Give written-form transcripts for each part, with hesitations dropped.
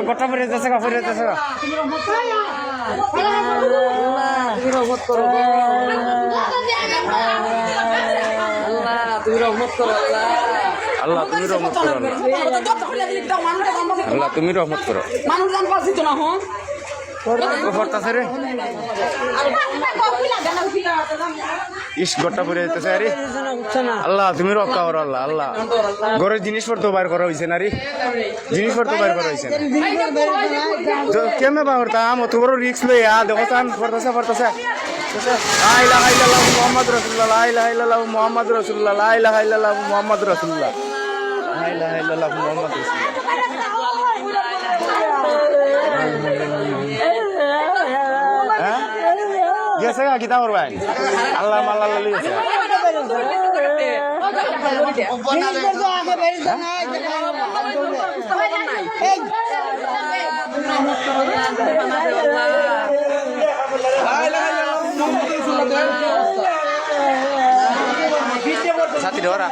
গোটা পরে যাচ্ছে গা পরে যাচ্ছে গা তুমি রহমত করো তুমি রহমত করো আল্লাহ তুমি রহমত করো আল্লাহ তুমি রহমত করো মানুষ জান পারছি তো না হন পড়তাছে রে ইস গোটা পরে যাইতেছে আরে আল্লাহ তুমি রক্ষা করো আল্লাহ আল্লাহ ঘরের জিনিসপত্র বাইর করা হয়েছে না রে জিনিসপত্র বাইর করা হয়েছে না কেমনে বাবার দাম অত বড় রিক্স লইয়া দেখো চান পড়তাছে পড়তাছে লা ইলাহা ইল্লাল্লাহ মুহাম্মাদুর রাসূলুল্লাহ লা ইলাহা ইল্লাল্লাহ মুহাম্মাদুর রাসূলুল্লাহ লা ইলাহা ইল্লাল্লাহ মুহাম্মাদুর রাসূলুল্লাহ লা ইলাহা ইল্লাল্লাহ মুহাম্মাদুর রাসূলুল্লাহ গেছে গা কিতা করবেন আল্লাহ মাল্লাহ লই গেছে সাথী ধরা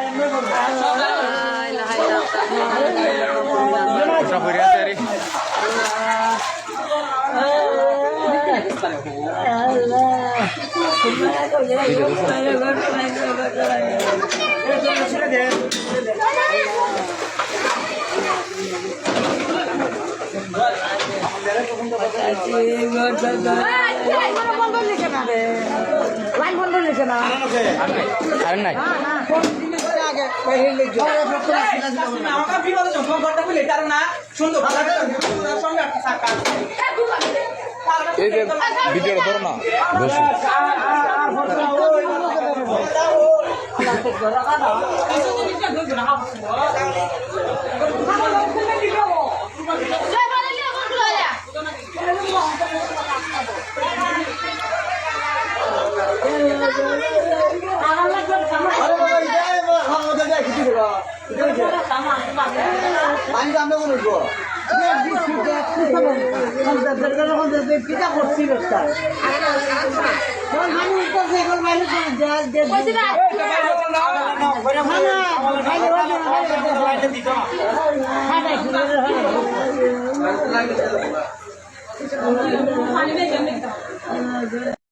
আর নাই এই যে ভিডিওটা ধরো না